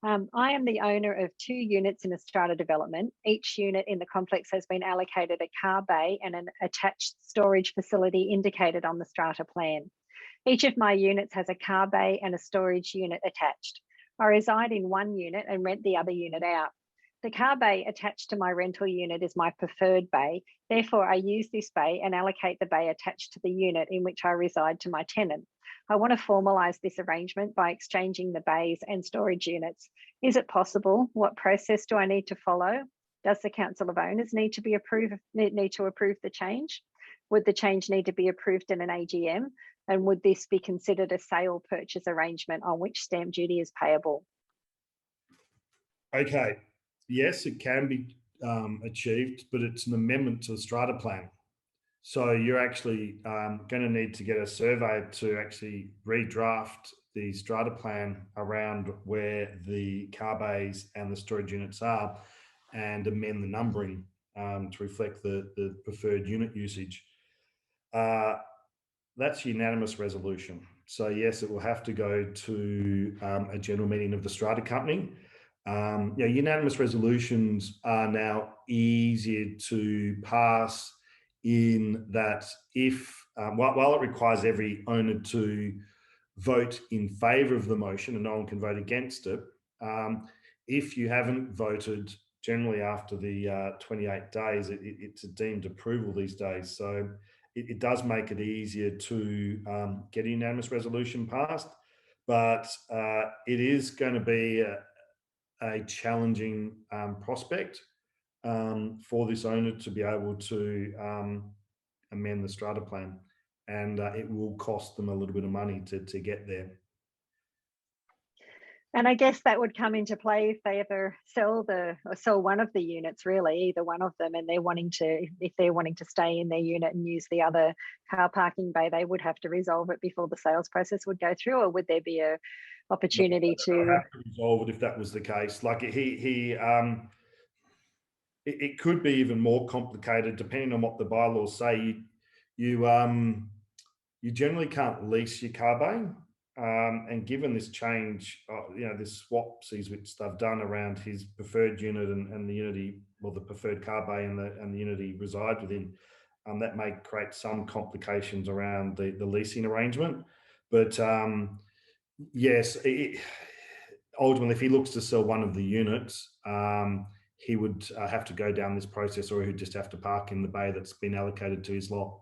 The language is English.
I am the owner of 2 units in a strata development. Each unit in the complex has been allocated a car bay and an attached storage facility indicated on the strata plan. Each of my units has a car bay and a storage unit attached. I reside in one unit and rent the other unit out. The car bay attached to my rental unit is my preferred bay. Therefore, I use this bay and allocate the bay attached to the unit in which I reside to my tenant. I want to formalise this arrangement by exchanging the bays and storage units. Is it possible? What process do I need to follow? Does the Council of Owners need to approve the change? Would the change need to be approved in an AGM? And would this be considered a sale purchase arrangement on which stamp duty is payable? Okay, yes, it can be achieved, but it's an amendment to the strata plan. So you're actually going to need to get a surveyor to actually redraft the strata plan around where the car bays and the storage units are and amend the numbering to reflect the preferred unit usage. That's unanimous resolution. So yes, it will have to go to a general meeting of the strata company. Unanimous resolutions are now easier to pass in that if, while it requires every owner to vote in favour of the motion and no one can vote against it, if you haven't voted, generally after the 28 days, it's a deemed approval these days. So it does make it easier to get a unanimous resolution passed, but it is going to be a challenging prospect for this owner to be able to amend the strata plan, and it will cost them a little bit of money to get there. And I guess that would come into play if they ever sell one of the units, really, either one of them, and if they're wanting to stay in their unit and use the other car parking bay, they would have to resolve it before the sales process would go through, or would there be a opportunity to have to resolve it if that was the case? Like it could be even more complicated depending on what the bylaws say. You generally can't lease your car bay. And given this change, this swapsies which they've done around his preferred unit and the unity, well, the preferred car bay and the unity reside within, that may create some complications around the leasing arrangement. But yes, ultimately, if he looks to sell one of the units, he would have to go down this process, or he'd just have to park in the bay that's been allocated to his lot.